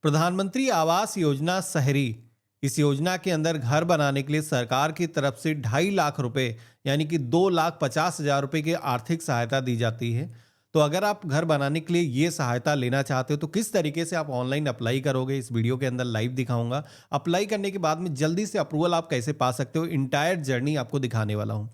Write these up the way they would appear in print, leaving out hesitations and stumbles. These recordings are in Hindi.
प्रधानमंत्री आवास योजना शहरी। इस योजना के अंदर घर बनाने के लिए सरकार की तरफ से 2.5 लाख रुपए यानी कि 2,50,000 रुपए की आर्थिक सहायता दी जाती है। तो अगर आप घर बनाने के लिए ये सहायता लेना चाहते हो तो किस तरीके से आप ऑनलाइन अप्लाई करोगे, इस वीडियो के अंदर लाइव दिखाऊंगा। अप्लाई करने के बाद में जल्दी से अप्रूवल आप कैसे पा सकते हो, इंटायर जर्नी आपको दिखाने वाला हूँ।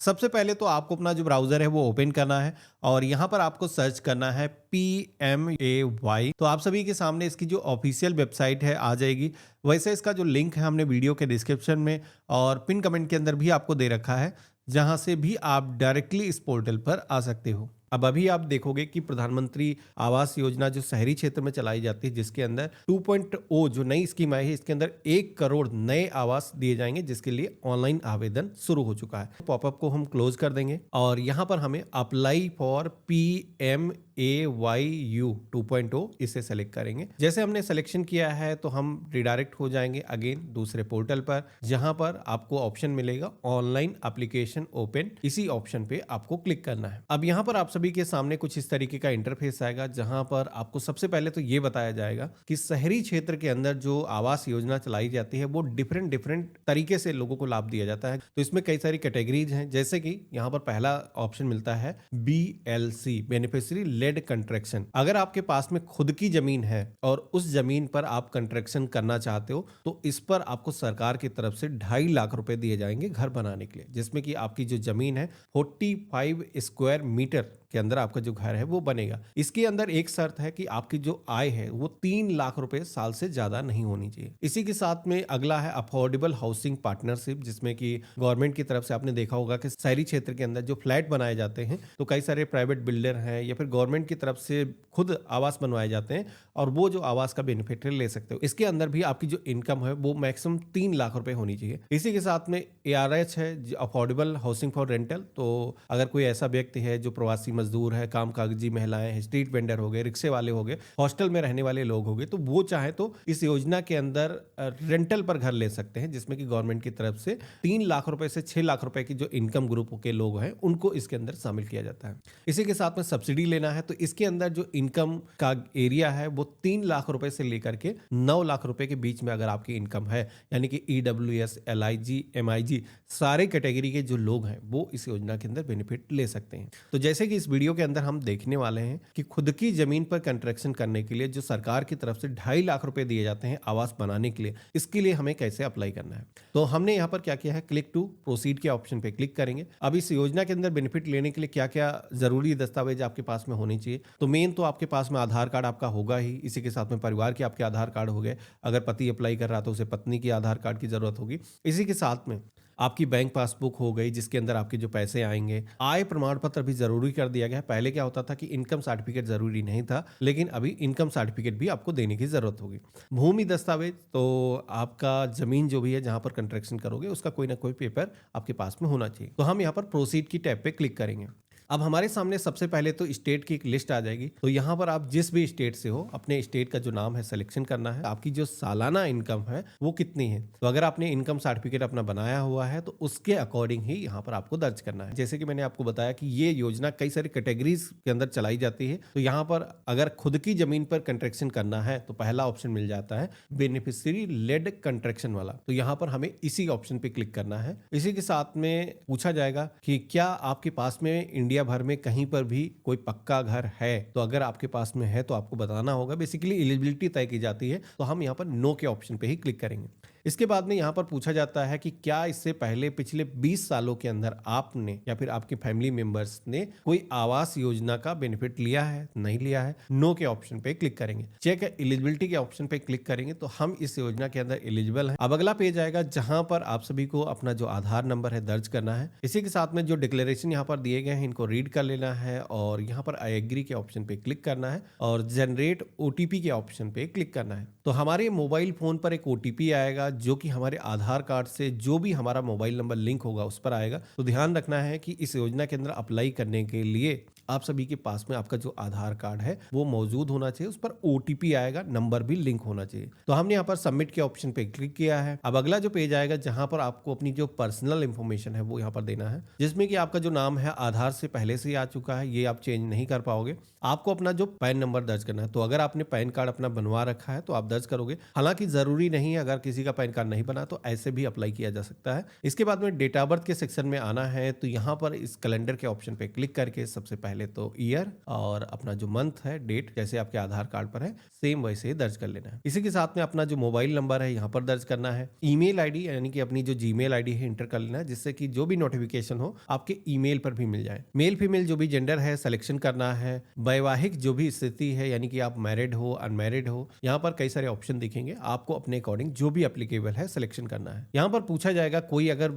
सबसे पहले तो आपको अपना जो ब्राउज़र है वो ओपन करना है और यहाँ पर आपको सर्च करना है PMAY। तो आप सभी के सामने इसकी जो ऑफिशियल वेबसाइट है आ जाएगी। वैसे इसका जो लिंक है हमने वीडियो के डिस्क्रिप्शन में और पिन कमेंट के अंदर भी आपको दे रखा है, जहाँ से भी आप डायरेक्टली इस पोर्टल पर आ सकते हो। अब अभी आप देखोगे कि प्रधानमंत्री आवास योजना जो शहरी क्षेत्र में चलाई जाती है, जिसके अंदर 2.0 जो नई स्कीम आई है, इसके अंदर 1 करोड़ नए आवास दिए जाएंगे, जिसके लिए ऑनलाइन आवेदन शुरू हो चुका है। पॉपअप को हम क्लोज कर देंगे और यहाँ पर हमें अप्लाई फॉर PMAYU 2.0 इसे सेलेक्ट करेंगे। जैसे हमने सिलेक्शन किया है तो हम रिडायरेक्ट हो जाएंगे अगेन दूसरे पोर्टल पर, जहां पर आपको ऑप्शन मिलेगा ऑनलाइन एप्लीकेशन ओपन। इसी ऑप्शन पे आपको क्लिक करना है। अब यहाँ पर आप सभी के सामने कुछ इस तरीके का इंटरफेस आएगा, जहां पर आपको सबसे पहले तो ये बताया जाएगा कि शहरी क्षेत्र के अंदर जो आवास योजना चलाई जाती है वो डिफरेंट तरीके से लोगों को लाभ दिया जाता है। तो इसमें कई सारी कैटेगरीज हैं, जैसे कि यहाँ पर पहला ऑप्शन मिलता है BLC, बेनिफिशियरी लेड कंस्ट्रक्शन। अगर आपके पास में खुद की जमीन है और उस जमीन पर आप कंस्ट्रक्शन करना चाहते हो तो इस पर आपको सरकार की तरफ से 2.5 लाख रुपए दिए जाएंगे घर बनाने के लिए, जिसमें कि आपकी जो जमीन है 45 स्क्वायर मीटर के अंदर आपका जो घर है वो बनेगा। इसके अंदर एक शर्त है कि आपकी जो आय है वो 3 लाख रुपए साल से ज्यादा नहीं होनी चाहिए। इसी के साथ में अगला है अफोर्डेबल हाउसिंग पार्टनरशिप, जिसमें कि गवर्नमेंट की तरफ से आपने देखा होगा कि शहरी क्षेत्र के अंदर जो फ्लैट बनाए जाते हैं तो कई सारे प्राइवेट बिल्डर हैं या फिर गवर्नमेंट की तरफ से खुद आवास बनवाए जाते हैं और वो जो आवास का बेनिफिट ले सकते हो। इसके अंदर भी आपकी जो इनकम है वो मैक्सिमम 3 लाख रुपए होनी चाहिए। इसी के साथ में ARH है, अफोर्डेबल हाउसिंग फॉर रेंटल। तो अगर कोई ऐसा व्यक्ति है जो प्रवासी मजदूर है, काम कागजी महिलाएं हैं, स्ट्रीट वेंडर हो गए, रिक्शे वाले हो गए, हॉस्टल में रहने वाले लोग हो गए, तो वो चाहे तो इस योजना के अंदर रेंटल पर घर ले सकते हैं, जिसमें कि गवर्नमेंट की तरफ से 3 लाख रुपए से 6 लाख रुपए की जो इनकम ग्रुप के लोग हैं उनको इसके अंदर शामिल किया जाता है। इसी के साथ में सब्सिडी लेना है तो इसके अंदर जो इनकम का एरिया है वो 3 लाख रुपए से लेकर के 9 लाख रुपए के बीच में अगर आपकी इनकम है, यानी कि EWS, LIG, MIG सारे कैटेगरी के जो लोग हैं वो इस योजना के अंदर बेनिफिट ले सकते हैं। तो जैसे कि इस वीडियो के अंदर हम देखने वाले हैं कि खुद की जमीन पर कंस्ट्रक्शन करने के लिए जो सरकार की तरफ से 2.5 लाख रुपए दिए जाते हैं आवास बनाने के लिए, इसके लिए हमें कैसे अप्लाई करना है। तो हमने यहाँ पर क्या किया है, क्लिक टू प्रोसीड के ऑप्शन पे क्लिक करेंगे। अब इस योजना के अंदर बेनिफिट लेने के लिए क्या क्या जरूरी दस्तावेज आपके पास में होने चाहिए, तो मेन तो आपके पास में आधार कार्ड आपका होगा ही। इसी के साथ में परिवार के आपके आधार कार्ड हो गए, अगर पति अप्लाई कर रहा तो उसे पत्नी की आधार कार्ड की जरूरत होगी। इसी के साथ में आपकी बैंक पासबुक हो गई, जिसके अंदर आपके जो पैसे आएंगे। आय प्रमाण पत्र भी जरूरी कर दिया गया है। पहले क्या होता था कि इनकम सर्टिफिकेट जरूरी नहीं था, लेकिन अभी इनकम सर्टिफिकेट भी आपको देने की जरूरत होगी। भूमि दस्तावेज, तो आपका जमीन जो भी है जहां पर कंस्ट्रक्शन करोगे उसका कोई ना कोई पेपर आपके पास में होना चाहिए। तो हम यहाँ पर प्रोसीड की टैब पे क्लिक करेंगे। अब हमारे सामने सबसे पहले तो स्टेट की एक लिस्ट आ जाएगी। तो यहाँ पर आप जिस भी स्टेट से हो अपने स्टेट का जो नाम है सिलेक्शन करना है। आपकी जो सालाना इनकम है वो कितनी है, तो अगर आपने इनकम सर्टिफिकेट अपना बनाया हुआ है तो उसके अकॉर्डिंग ही यहाँ पर आपको दर्ज करना है। जैसे कि मैंने आपको बताया कि ये योजना कई सारी कैटेगरीज के अंदर चलाई जाती है। तो यहाँ पर अगर खुद की जमीन पर कंस्ट्रक्शन करना है तो पहला ऑप्शन मिल जाता है बेनिफिशियरी लेड कंस्ट्रक्शन वाला। तो यहाँ पर हमें इसी ऑप्शन पे क्लिक करना है। इसी के साथ में पूछा जाएगा कि क्या आपके पास में इंडिया भर में कहीं पर भी कोई पक्का घर है, तो अगर आपके पास में है तो आपको बताना होगा। बेसिकली एलिजिबिलिटी तय की जाती है, तो हम यहाँ पर नो के ऑप्शन पे ही क्लिक करेंगे। इसके बाद में यहाँ पर पूछा जाता है कि क्या इससे पहले पिछले 20 सालों के अंदर आपने या फिर आपके फैमिली मेंबर्स ने कोई आवास योजना का बेनिफिट लिया है, नहीं लिया है। नो के ऑप्शन पे क्लिक करेंगे। चेक एलिजिबिलिटी के ऑप्शन पे क्लिक करेंगे तो हम इस योजना के अंदर एलिजिबल हैं। अब अगला पेज आएगा जहां पर आप सभी को अपना जो आधार नंबर है दर्ज करना है। इसी के साथ में जो डिक्लेरेशन यहाँ पर दिए गए हैं इनको रीड कर लेना है और यहाँ पर आई एग्री के ऑप्शन पे क्लिक करना है और जनरेट OTP के ऑप्शन पे क्लिक करना है। तो हमारे मोबाइल फोन पर एक OTP आएगा जो कि हमारे आधार कार्ड से जो भी हमारा मोबाइल नंबर लिंक होगा उस पर आएगा। तो ध्यान रखना है कि इस योजना के अंदर अप्लाई करने के लिए आप सभी के पास में आपका जो आधार कार्ड है वो मौजूद होना चाहिए, उस पर ओटीपी आएगा, नंबर भी लिंक होना चाहिए। तो हमने यहाँ पर सबमिट के ऑप्शन पे क्लिक किया है। अब अगला जो पेज आएगा जहां पर आपको अपनी जो पर्सनल इंफॉर्मेशन है वो यहाँ पर देना है, जिसमें कि आपका जो नाम है आधार से पहले से ही आ चुका है, ये आप चेंज नहीं कर पाओगे। आपको अपना जो पैन नंबर दर्ज करना है, तो अगर आपने पैन कार्ड अपना बनवा रखा है तो आप दर्ज करोगे, हालांकि जरूरी नहीं है, अगर किसी का पैन कार्ड नहीं बना तो ऐसे भी अप्लाई किया जा सकता है। इसके बाद में डेट ऑफ बर्थ के सेक्शन में आना है, तो यहाँ पर इस कैलेंडर के ऑप्शन पे क्लिक करके सबसे पहले तो ईयर और अपना जो मंथ है, डेट, जैसे आपके आधार कार्ड पर है सेम वैसे ही दर्ज कर लेना है। इसी के साथ में अपना जो मोबाइल नंबर है यहाँ पर दर्ज करना है। ईमेल आईडी यानी कि अपनी जो जीमेल आईडी है इंटर कर लेना है, जिससे कि जो भी नोटिफिकेशन हो आपके ईमेल पर भी मिल जाए। मेल फीमेल जो भी जेंडर है सिलेक्शन करना है। वैवाहिक जो भी स्थिति है, यानी कि आप मैरिड हो अनमैरिड हो, यहाँ पर कई सारे ऑप्शन दिखेंगे, आपको अपने अकॉर्डिंग जो भी एप्लीकेबल है सिलेक्शन करना है। यहाँ पर पूछा जाएगा कोई अगर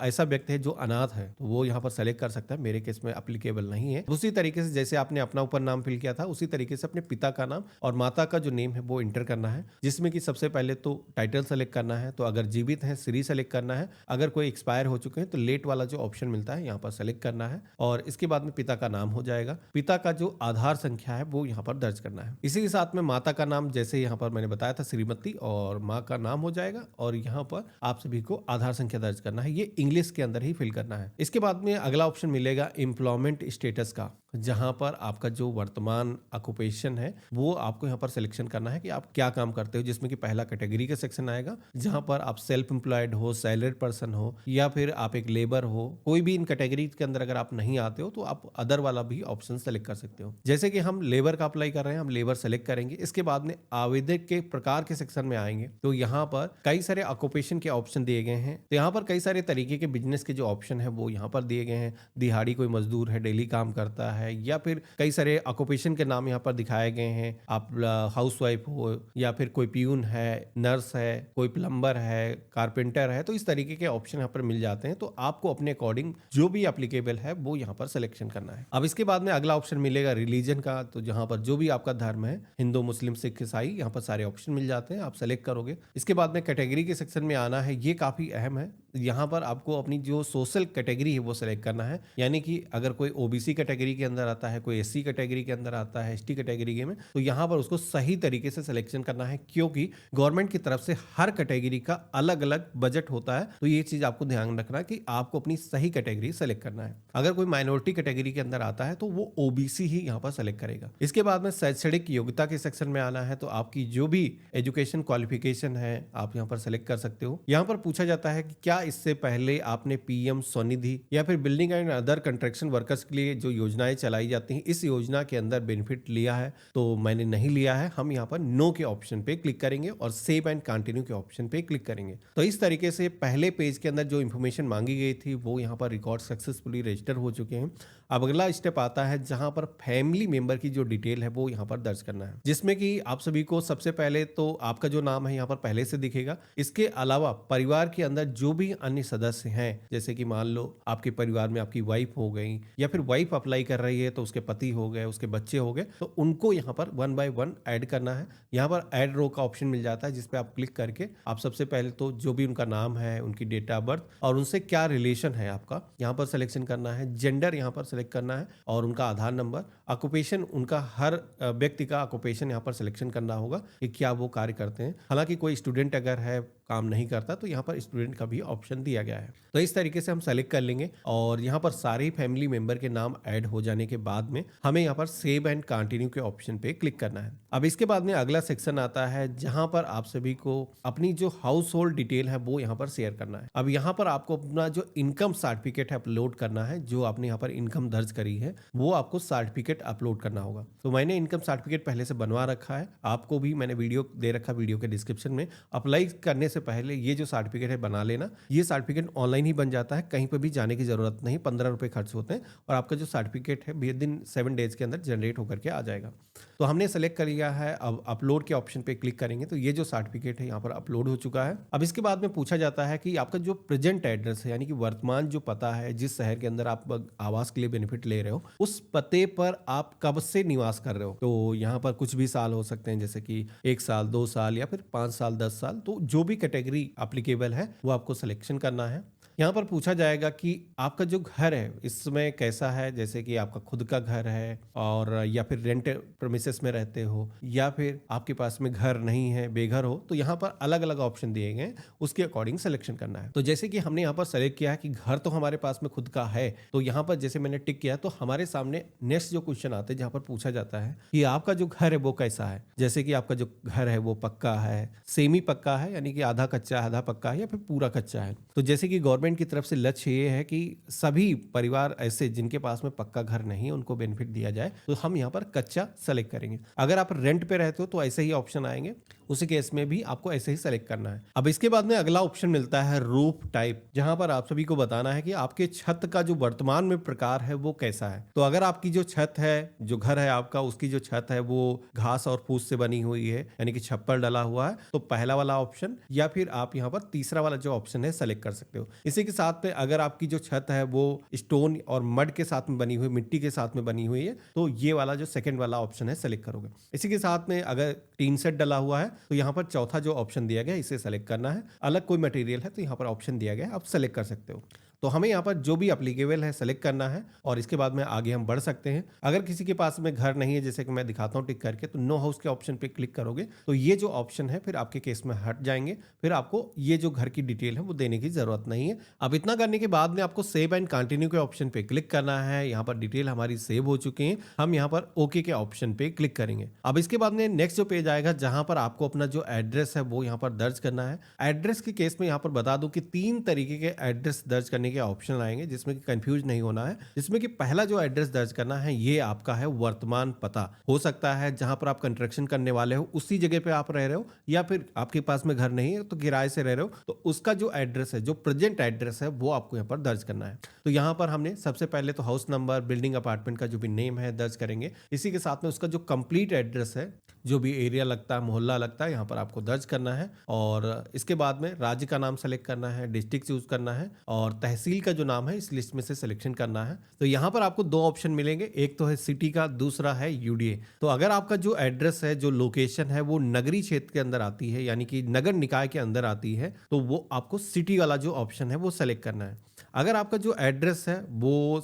ऐसा व्यक्ति है जो अनाथ है तो वो यहाँ पर सेलेक्ट कर सकता है, मेरे केस में एप्लीकेबल नहीं है। उसी तरीके से जैसे आपने अपना ऊपर नाम फिल किया था उसी तरीके से अपने पिता का नाम और माता का जो नेम है वो इंटर करना है, जिसमें कि सबसे पहले तो टाइटल सेलेक्ट करना है, तो अगर जीवित है श्री सेलेक्ट करना है, अगर कोई एक्सपायर हो चुके हैं तो लेट वाला जो ऑप्शन मिलता है यहाँ पर सेलेक्ट करना है, और इसके बाद में पिता का नाम हो जाएगा। पिता का जो आधार संख्या है वो यहाँ पर दर्ज करना है। इसी के साथ में माता का नाम जैसे यहाँ पर मैंने बताया था श्रीमती, और माँ का नाम हो जाएगा, और यहाँ पर आप सभी को आधार संख्या दर्ज करना है, ये इंग्लिश के अंदर ही फिल करना है। इसके बाद में अगला ऑप्शन मिलेगा एम्प्लॉयमेंट स्टेटस का, जहां पर आपका जो वर्तमान ऑक्यूपेशन है वो आपको यहाँ पर सिलेक्शन करना है कि आप क्या काम करते हो, जिसमें कि पहला कैटेगरी का सेक्शन आएगा जहां पर आप सेल्फ एम्प्लॉयड हो, सैलरीड पर्सन हो, या फिर आप एक लेबर हो। कोई भी इन कैटेगरी के अंदर अगर आप नहीं आते हो तो आप अदर वाला भी ऑप्शन सेलेक्ट कर सकते हो। जैसे कि हम लेबर का अप्लाई कर रहे हैं, हम लेबर सेलेक्ट करेंगे। इसके बाद में आवेदक के प्रकार के सेक्शन में आएंगे, तो यहाँ पर कई सारे ऑक्यूपेशन के ऑप्शन दिए गए हैं। तो यहाँ पर कई सारे तरीके के बिजनेस के जो ऑप्शन है वो यहाँ पर दिए गए हैं। दिहाड़ी कोई मजदूर है, डेली काम करता है, या फिर कई सारे ऑक्यूपेशन के नाम यहाँ पर दिखाए गए हैं। आप हाउसवाइफ हो, या फिर कोई प्यून है, नर्स है, कोई प्लम्बर है, कारपेंटर है, तो इस तरीके के ऑप्शन यहाँ पर मिल जाते हैं। तो आपको अपने अकॉर्डिंग जो भी एप्लीकेबल है वो यहाँ पर सिलेक्शन करना है। अब इसके बाद में अगला ऑप्शन मिलेगा रिलीजन का, तो जहाँ पर जो भी आपका धर्म है, हिंदू मुस्लिम सिख ईसाई, यहाँ पर सारे ऑप्शन मिल जाते हैं, आप सेलेक्ट करोगे। इसके बाद में कैटेगरी के सेक्शन में आना है, ये काफी अहम है। यहाँ पर आपको अपनी जो सोशल कैटेगरी है वो सिलेक्ट करना है, यानी कि अगर कोई ओबीसी कैटेगरी के अंदर आता है, कोई एससी कैटेगरी के अंदर आता है, एसटी कैटेगरी में, तो यहाँ पर उसको सही तरीके से सिलेक्शन करना है, क्योंकि गवर्नमेंट की तरफ से हर कैटेगरी का अलग अलग बजट होता है। तो ये चीज आपको ध्यान रखना है कि आपको अपनी सही कैटेगरी सेलेक्ट करना है। अगर कोई माइनॉरिटी कैटेगरी के अंदर आता है तो वो ओबीसी ही यहाँ पर सेलेक्ट करेगा। इसके बाद में शैक्षणिक योग्यता के सेक्शन में आना है, तो आपकी जो भी एजुकेशन क्वालिफिकेशन है आप यहाँ पर सेलेक्ट कर सकते हो। यहाँ पर पूछा जाता है कि क्या इससे पहले आपने पीएम स्वनिधि या फिर building and other construction workers के लिए जो योजनाएं चलाई जाती हैं इस योजना के अंदर बेनिफिट लिया है। तो मैंने नहीं लिया है, हम यहाँ पर नो के ऑप्शन पे क्लिक करेंगे और सेव एंड कंटिन्यू के ऑप्शन पे क्लिक करेंगे। तो इस तरीके से पहले पेज के अंदर जो इन्फॉर्मेशन मांगी गई थी वो यहाँ पर रिकॉर्ड सक्सेसफुली रजिस्टर हो चुके हैं। अब अगला स्टेप आता है जहां पर फैमिली मेंबर की जो डिटेल है वो यहाँ पर दर्ज करना है, जिसमें कि आप सभी को सबसे पहले तो आपका जो नाम है यहाँ पर पहले से दिखेगा। इसके अलावा परिवार के अंदर जो भी अन्य सदस्य हैं, जैसे कि मान लो आपके परिवार में आपकी वाइफ हो गई, या फिर वाइफ अप्लाई कर रही है तो उसके पति हो गए, उसके बच्चे हो गए, तो उनको यहाँ पर 1 बाय 1 ऐड करना है। यहाँ पर ऐड रो का ऑप्शन मिल जाता है, जिसपे आप क्लिक करके आप सबसे पहले तो जो भी उनका नाम है, उनकी डेट ऑफ बर्थ और उनसे क्या रिलेशन है आपका यहाँ पर सिलेक्शन करना है। जेंडर यहाँ पर सिलेक्ट करना है और उनका आधार नंबर। ऑक्यूपेशन उनका हर व्यक्ति का ऑक्यूपेशन यहाँ पर सिलेक्शन करना होगा कि क्या वो कार्य करते हैं। हालांकि कोई स्टूडेंट अगर है काम नहीं करता तो यहाँ पर स्टूडेंट का भी ऑप्शन दिया गया है। तो इस तरीके से हम सेलेक्ट कर लेंगे और यहाँ पर सारे फैमिली मेंबर के नाम ऐड हो जाने के बाद में हमें यहाँ पर सेव एंड कंटिन्यू के ऑप्शन पे क्लिक करना है। अब इसके बाद में अगला सेक्शन आता है जहां पर आप सभी को अपनी जो हाउस होल्ड डिटेल है वो यहाँ पर शेयर करना है। अब यहाँ पर आपको अपना जो इनकम सर्टिफिकेट है अपलोड करना है, जो आपने यहाँ पर इनकम दर्ज करी है वो आपको सर्टिफिकेट अपलोड करना होगा। तो मैंने इनकम सर्टिफिकेट पहले से बनवा रखा है, आपको भी मैंने वीडियो दे रखा, वीडियो के डिस्क्रिप्शन में। अप्लाई करने से पहले ये जो सर्टिफिकेट है बना लेना। ये सर्टिफिकेट ऑनलाइन ही बन जाता है, कहीं पर भी जाने की जरूरत नहीं, 15 रुपए खर्च होते हैं और आपका जो सर्टिफिकेट है विद इन 7 डेज के अंदर जनरेट होकर के आ जाएगा। तो हमने सेलेक्ट कर लिया है, अब अपलोड के ऑप्शन पे क्लिक करेंगे तो ये जो सर्टिफिकेट है यहाँ पर अपलोड हो चुका है। अब इसके बाद में पूछा जाता है कि आपका जो प्रेजेंट एड्रेस है, यानी कि वर्तमान जो पता है, जिस शहर के अंदर आप आवास के लिए बेनिफिट ले रहे हो, उस पते पर आप कब से निवास कर रहे हो। तो यहाँ पर कुछ भी साल हो सकते हैं, जैसे कि 1 साल, 2 साल या फिर 5 साल, 10 साल। तो जो भी कैटेगरी एप्लीकेबल है वो आपको सिलेक्शन करना है। यहाँ पर पूछा जाएगा कि आपका जो घर है इसमें कैसा है, जैसे कि आपका खुद का घर है और या फिर रेंट प्रेमिसेस में रहते हो या फिर आपके पास में घर नहीं है, बेघर हो, तो यहाँ पर अलग अलग ऑप्शन दिए गए हैं, उसके अकॉर्डिंग सिलेक्शन करना है। तो जैसे कि हमने यहाँ पर सेलेक्ट किया है कि घर तो हमारे पास में खुद का है, तो यहाँ पर जैसे मैंने टिक किया तो हमारे सामने नेक्स्ट जो क्वेश्चन आते हैं जहाँ पर पूछा जाता है कि आपका जो घर है वो कैसा है। जैसे कि आपका जो घर है वो पक्का है, सेमी पक्का है यानी कि आधा कच्चा आधा पक्का है, या फिर पूरा कच्चा है। तो जैसे कि गवर्नमेंट की तरफ से लक्ष्य ये है कि सभी परिवार ऐसे जिनके पास में पक्का घर नहीं है उनको बेनिफिट दिया जाए, तो हम यहाँ पर कच्चा सेलेक्ट करेंगे। अगर आप रेंट पे रहते हो तो ऐसे ही ऑप्शन आएंगे, उसी केस में भी आपको ऐसे ही सेलेक्ट करना है। अब इसके बाद में अगला ऑप्शन मिलता है रूफ टाइप, जहां पर आप सभी को बताना है कि आपके छत का जो वर्तमान में प्रकार है वो कैसा है। तो अगर आपकी जो छत है, जो घर है आपका, उसकी जो छत है वो घास और फूस से बनी हुई है यानी कि छप्पर डला हुआ है, तो पहला वाला ऑप्शन या फिर आप यहाँ पर तीसरा वाला जो ऑप्शन है सेलेक्ट कर सकते हो। इसी के साथ में अगर आपकी जो छत है वो स्टोन और मड के साथ में बनी हुई, मिट्टी के साथ में बनी हुई है, तो ये वाला जो सेकंड वाला ऑप्शन है सेलेक्ट करोगे। इसी के साथ में अगर टीन सेट डला हुआ है तो यहाँ पर चौथा जो ऑप्शन दिया गया है इसे सेलेक्ट करना है। अलग कोई मटेरियल है तो यहाँ पर ऑप्शन दिया गया है, आप सेलेक्ट कर सकते हो। तो हमें यहाँ पर जो भी अप्लीकेबल है सेलेक्ट करना है और इसके बाद में आगे हम बढ़ सकते हैं। अगर किसी के पास में घर नहीं है, जैसे कि मैं दिखाता हूँ टिक करके, तो नो हाउस के ऑप्शन पे क्लिक करोगे तो ये जो ऑप्शन है फिर आपके केस में हट जाएंगे, फिर आपको ये जो घर की डिटेल है वो देने की जरूरत नहीं है। अब इतना करने के बाद में आपको सेव एंड कंटिन्यू के ऑप्शन पे क्लिक करना है। यहाँ पर डिटेल हमारी सेव हो चुकी है, हम यहाँ पर ओके के ऑप्शन पे क्लिक करेंगे। अब इसके बाद में नेक्स्ट जो पेज आएगा जहां पर आपको अपना जो एड्रेस है वो यहाँ पर दर्ज करना है। एड्रेस के केस में यहाँ पर बता दूं कि 3 तरीके के एड्रेस दर्ज करने के ऑप्शन आएंगे, जिसमें कि कंफ्यूज नहीं होना है। जिसमें कि पहला जो एड्रेस दर्ज करना है ये आपका है वर्तमान पता। हो सकता है जहां पर आप कंस्ट्रक्शन करने वाले हो उसी जगह पे आप रह रहे हो, या फिर आपके पास में घर नहीं है तो किराए से रह रहे हो, तो उसका जो एड्रेस है, जो प्रेजेंट एड्रेस है, वो आपको यहाँ पर दर्ज करना है। तो यहाँ पर हमने सबसे पहले तो हाउस नंबर, बिल्डिंग, अपार्टमेंट का जो भी नेम है दर्ज करेंगे। इसी के साथ में उसका जो कंप्लीट एड्रेस है, जो भी एरिया लगता है, मोहल्ला लगता है, यहाँ पर आपको दर्ज करना है। और इसके बाद में राज्य का नाम सेलेक्ट करना है, डिस्ट्रिक्ट चूज करना है और तहसील का जो नाम है इस लिस्ट में से सिलेक्शन करना है। तो यहाँ पर आपको 2 ऑप्शन मिलेंगे, एक तो है सिटी का, दूसरा है यूडीए। तो अगर आपका जो एड्रेस है, जो लोकेशन है वो नगरीय क्षेत्र के अंदर आती है यानी कि नगर निकाय के अंदर आती है, तो वो आपको सिटी वाला जो ऑप्शन है वो सेलेक्ट करना है। अगर आपका जो एड्रेस है वो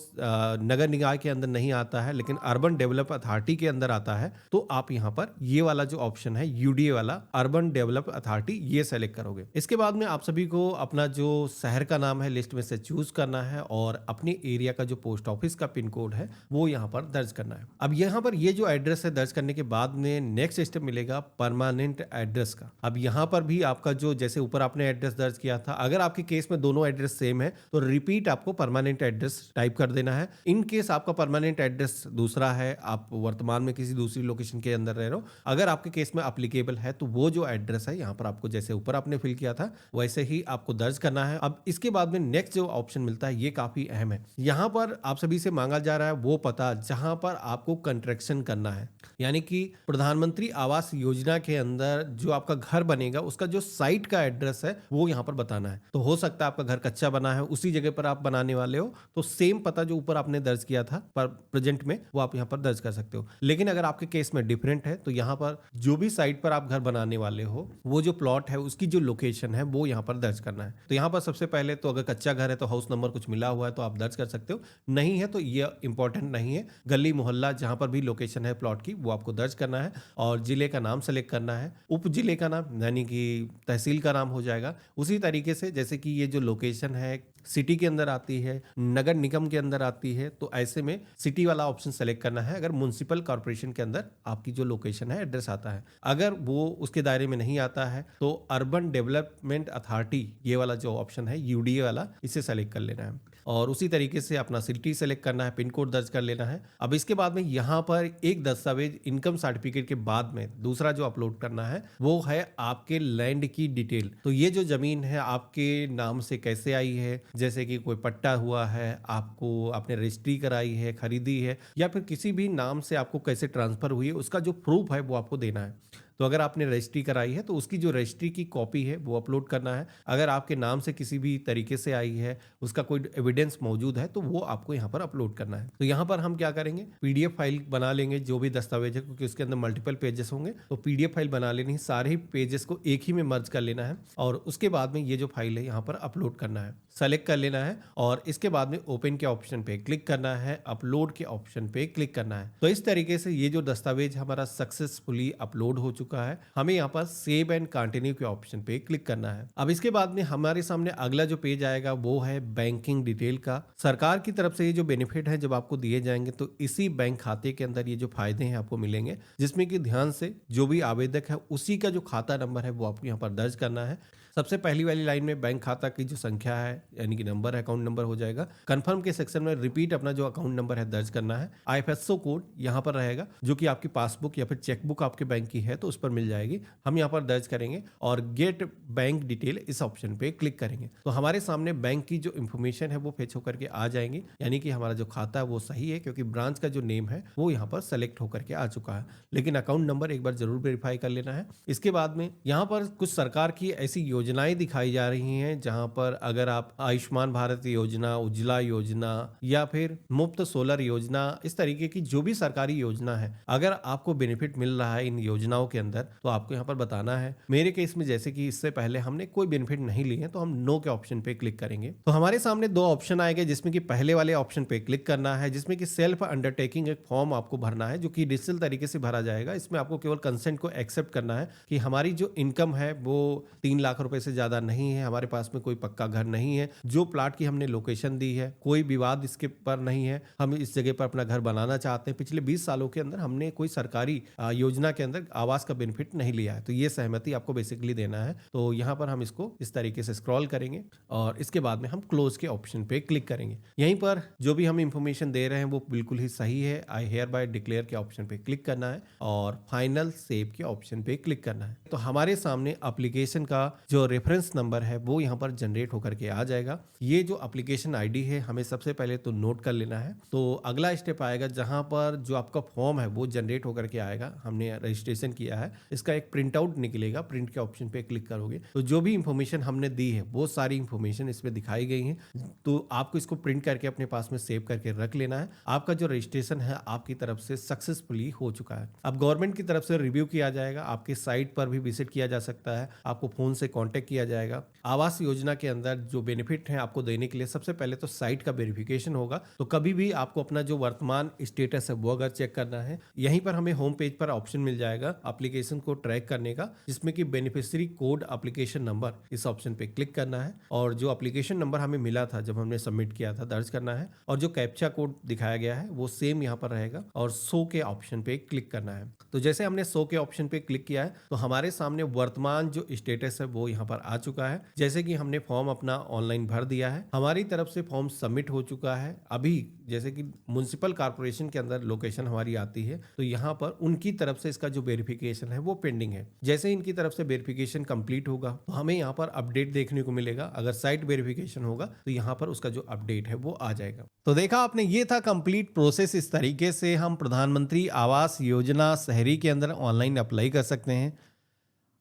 नगर निकाय के अंदर नहीं आता है लेकिन अर्बन डेवलप अथॉरिटी के अंदर आता है, तो आप यहाँ पर ये वाला जो ऑप्शन है यूडीए वाला, अर्बन डेवलप अथॉरिटी, ये सेलेक्ट करोगे। इसके बाद में आप सभी को अपना जो शहर का नाम है लिस्ट में से चूज करना है और अपने एरिया का जो पोस्ट ऑफिस का पिन कोड है वो यहाँ पर दर्ज करना है। अब यहाँ पर ये जो एड्रेस है दर्ज करने के बाद में नेक्स्ट स्टेप मिलेगा परमानेंट एड्रेस का। अब यहाँ पर भी आपका जो, जैसे ऊपर आपने एड्रेस दर्ज किया था, अगर आपके केस में दोनों एड्रेस सेम है तो रिपीट आपको परमानेंट एड्रेस टाइप कर देना है। इन केस आपका परमानेंट एड्रेस दूसरा है, आप वर्तमान में किसी दूसरी लोकेशन के अंदर रह रहे हो, अगर आपके केस में अप्लीकेबल है तो वो जो एड्रेस है यहाँ पर आपको जैसे ऊपर आपने फिल किया था वैसे ही आपको दर्ज करना है। अब इसके बाद में नेक्स्ट जो ऑप्शन मिलता है ये काफी अहम है। यहाँ पर आप सभी से मांगा जा रहा है वो पता जहां पर आपको कंस्ट्रक्शन करना है, यानी कि प्रधानमंत्री आवास योजना के अंदर जो आपका घर बनेगा उसका जो साइट का एड्रेस है वो यहाँ पर बताना है। तो हो सकता है आपका घर कच्चा बना है, उसी जगह पर आप बनाने वाले हो, तो सेम पता जो ऊपर आपने दर्ज किया था पर प्रेजेंट में वो आप यहाँ पर दर्ज कर सकते हो। लेकिन अगर आपके केस में डिफरेंट है तो यहाँ पर जो भी साइट पर आप घर बनाने वाले हो वो जो प्लॉट है उसकी जो लोकेशन है वो यहाँ पर दर्ज करना है। तो यहाँ पर सबसे पहले तो अगर कच्चा घर है तो हाउस नंबर कुछ मिला हुआ है तो आप दर्ज कर सकते हो, नहीं है तो ये इंपॉर्टेंट नहीं है। गली मोहल्ला जहां पर भी लोकेशन है प्लॉट की वो आपको दर्ज करना है और जिले का नाम सेलेक्ट करना है, उप जिले का नाम यानी कि तहसील का नाम हो जाएगा। उसी तरीके से जैसे कि ये जो लोकेशन है सिटी के अंदर आती है, नगर निगम के अंदर आती है, तो ऐसे में सिटी वाला ऑप्शन सेलेक्ट करना है। अगर म्युनिसिपल कॉर्पोरेशन के अंदर आपकी जो लोकेशन है एड्रेस आता है, अगर वो उसके दायरे में नहीं आता है तो अर्बन डेवलपमेंट अथॉरिटी ये वाला जो ऑप्शन है यूडीए वाला, इसे सेलेक्ट कर लेना है और उसी तरीके से अपना सिटी सेलेक्ट करना है, पिन कोड दर्ज कर लेना है। अब इसके बाद में यहाँ पर एक दस्तावेज इनकम सर्टिफिकेट के बाद में दूसरा जो अपलोड करना है वो है आपके लैंड की डिटेल। तो ये जो जमीन है आपके नाम से कैसे आई है, जैसे कि कोई पट्टा हुआ है, आपको आपने रजिस्ट्री कराई है, खरीदी है, या फिर किसी भी नाम से आपको कैसे ट्रांसफर हुई है, उसका जो प्रूफ है वो आपको देना है। तो अगर आपने रजिस्ट्री कराई है तो उसकी जो रजिस्ट्री की कॉपी है वो अपलोड करना है। अगर आपके नाम से किसी भी तरीके से आई है, उसका कोई एविडेंस मौजूद है, तो वो आपको यहाँ पर अपलोड करना है। तो यहाँ पर हम क्या करेंगे, पीडीएफ फाइल बना लेंगे जो भी दस्तावेज है, क्योंकि उसके अंदर मल्टीपल पेजेस होंगे, तो पीडीएफ फाइल बना लेनी है, सारे पेजेस को एक ही में मर्ज कर लेना है और उसके बाद में ये जो फाइल है यहाँ पर अपलोड करना है, सेलेक्ट कर लेना है और इसके बाद में ओपन के ऑप्शन पे क्लिक करना है, अपलोड के ऑप्शन पे क्लिक करना है। तो इस तरीके से ये जो दस्तावेज हमारा सक्सेसफुली अपलोड हो चुका है। हमें यहाँ पर सेव एंड कंटिन्यू के ऑप्शन पे क्लिक करना है। अब इसके बाद में हमारे सामने अगला जो पेज आएगा वो है बैंकिंग डिटेल का। सरकार की तरफ से ये जो बेनिफिट है जब आपको दिए जाएंगे तो इसी बैंक खाते के अंदर ये जो फायदे हैं आपको मिलेंगे, जिसमें कि ध्यान से जो भी आवेदक है उसी का जो खाता नंबर है वो आपको यहाँ पर दर्ज करना है। सबसे पहली वाली लाइन में बैंक खाता की जो संख्या है यानी कि नंबर है, अकाउंट नंबर हो जाएगा। कंफर्म के सेक्शन में रिपीट अपना जो अकाउंट नंबर है दर्ज करना है। आईएफएससी कोड यहाँ पर रहेगा जो कि आपकी पासबुक या फिर चेकबुक आपके बैंक की है तो उस पर मिल जाएगी, हम यहाँ पर दर्ज करेंगे और गेट बैंक डिटेल इस ऑप्शन पे क्लिक करेंगे। तो हमारे सामने बैंक की जो इन्फॉर्मेशन है वो फेच होकर के आ जाएंगी, यानी कि हमारा जो खाता है वो सही है क्योंकि ब्रांच का जो नेम है वो यहाँ पर सेलेक्ट होकर के आ चुका है। लेकिन अकाउंट नंबर एक बार जरूर वेरीफाई कर लेना है। इसके बाद में यहाँ पर कुछ सरकार की ऐसी योजनाएं दिखाई जा रही हैं जहां पर अगर आप आयुष्मान भारत योजना, उज्ज्वला योजना या फिर मुफ्त सोलर योजना, इस तरीके की जो भी सरकारी योजना है, अगर आपको बेनिफिट मिल रहा है इन योजनाओं के अंदर तो आपको यहाँ पर बताना है। मेरे केस में जैसे कि इससे पहले हमने कोई बेनिफिट नहीं लिए तो हम नो के ऑप्शन पे क्लिक करेंगे। तो हमारे सामने दो ऑप्शन आएंगे जिसमें कि पहले वाले ऑप्शन पे क्लिक करना है जिसमें कि सेल्फ अंडरटेकिंग एक फॉर्म आपको भरना है जो कि डिजिटल तरीके से भरा जाएगा। इसमें आपको केवल कंसेंट को एक्सेप्ट करना है कि हमारी जो इनकम है वो 3 लाख रुपए से ज्यादा नहीं है, हमारे पास में कोई पक्का घर नहीं है, जो प्लाट की हमने लोकेशन दी है कोई विवाद इसके पर नहीं है, हम इस जगह पर अपना घर बनाना चाहते हैं, पिछले 20 सालों के अंदर हमने कोई सरकारी योजना के अंदर आवास का बेनिफिट नहीं लिया है, तो ये सहमति आपको बेसिकली देना है। तो यहाँ पर हम इसको इस तरीके से स्क्रॉल करेंगे और इसके बाद में हम क्लोज के ऑप्शन पे क्लिक करेंगे। यहीं पर जो भी हम इंफॉर्मेशन दे रहे हैं वो बिल्कुल ही सही है। आई हेयर बाय डिक्लेयर के ऑप्शन पे क्लिक करना है और फाइनल सेव के ऑप्शन पे क्लिक करना है। तो हमारे सामने एप्लीकेशन का जो रेफरेंस नंबर है वो यहाँ पर जनरेट होकर के आ जाएगा। ये जो एप्लीकेशन आईडी है हमें सबसे पहले तो नोट कर लेना है। तो अगला स्टेप आएगा जहां पर जो आपका फॉर्म है वो जनरेट होकर के आएगा, हमने रजिस्ट्रेशन किया है, इसका एक प्रिंट आउट निकलेगा। प्रिंट के ऑप्शन पे क्लिक करोगे तो जो भी इंफॉर्मेशन हमने दी है वो सारी इंफॉर्मेशन इसमें दिखाई गई है, तो आपको इसको प्रिंट करके अपने पास में सेव करके रख लेना है। आपका जो रजिस्ट्रेशन है आपकी तरफ से सक्सेसफुली हो चुका है। अब गवर्नमेंट की तरफ से रिव्यू किया जाएगा, आपके साइट पर भी विजिट किया जा सकता है, आपको फोन से कांटेक्ट किया जाएगा। आवास योजना के अंदर जो बेनिफिट है आपको देने के लिए सबसे पहले तो साइट का वेरिफिकेशन होगा। तो कभी भी आपको अपना जो वर्तमान स्टेटस है वो अगर चेक करना है, यहीं पर हमें होम पेज पर ऑप्शन मिल जाएगा एप्लीकेशन को ट्रैक करने का, जिसमें कि बेनिफिशियरी कोड एप्लीकेशन नंबर, इस ऑप्शन पे क्लिक करना है और जो एप्लीकेशन नंबर हमें मिला था जब हमने सबमिट किया था दर्ज करना है और जो कैप्चा कोड दिखाया गया है वो सेम यहाँ पर रहेगा और शो के ऑप्शन पे क्लिक करना है। तो जैसे हमने शो के ऑप्शन पे क्लिक किया है तो हमारे सामने वर्तमान जो स्टेटस है वो यहाँ पर आ चुका है। जैसे कि हमने फॉर्म अपना ऑनलाइन भर दिया है, हमारी तरफ से फॉर्म सबमिट हो चुका है। अभी जैसे कि म्युनिसिपल कॉर्पोरेशन के अंदर लोकेशन हमारी आती है तो यहाँ पर उनकी तरफ से इसका जो वेरिफिकेशन है वो पेंडिंग है। जैसे इनकी तरफ से वेरिफिकेशन कंप्लीट होगा तो हमें यहाँ पर अपडेट देखने को मिलेगा। अगर साइट वेरिफिकेशन होगा तो यहाँ पर उसका जो अपडेट है वो आ जाएगा। तो देखा आपने, ये था कंप्लीट प्रोसेस। इस तरीके से हम प्रधानमंत्री आवास योजना शहरी के अंदर ऑनलाइन अप्लाई कर सकते हैं।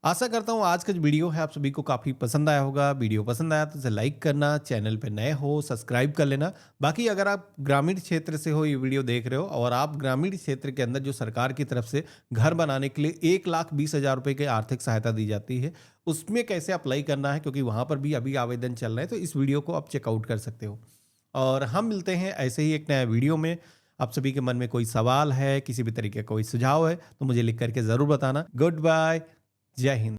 आशा करता हूँ आज का जो वीडियो है आप सभी को काफ़ी पसंद आया होगा। वीडियो पसंद आया तो इसे लाइक करना, चैनल पे नए हो सब्सक्राइब कर लेना। बाकी अगर आप ग्रामीण क्षेत्र से हो ये वीडियो देख रहे हो और आप ग्रामीण क्षेत्र के अंदर जो सरकार की तरफ से घर बनाने के लिए 1,20,000 रुपये की आर्थिक सहायता दी जाती है उसमें कैसे अप्लाई करना है, क्योंकि वहाँ पर भी अभी आवेदन चल रहे हैं, तो इस वीडियो को आप चेकआउट कर सकते हो। और हम मिलते हैं ऐसे ही एक नया वीडियो में। आप सभी के मन में कोई सवाल है, किसी भी तरीके का कोई सुझाव है तो मुझे लिख करके ज़रूर बताना। गुड बाय, जय हिंद।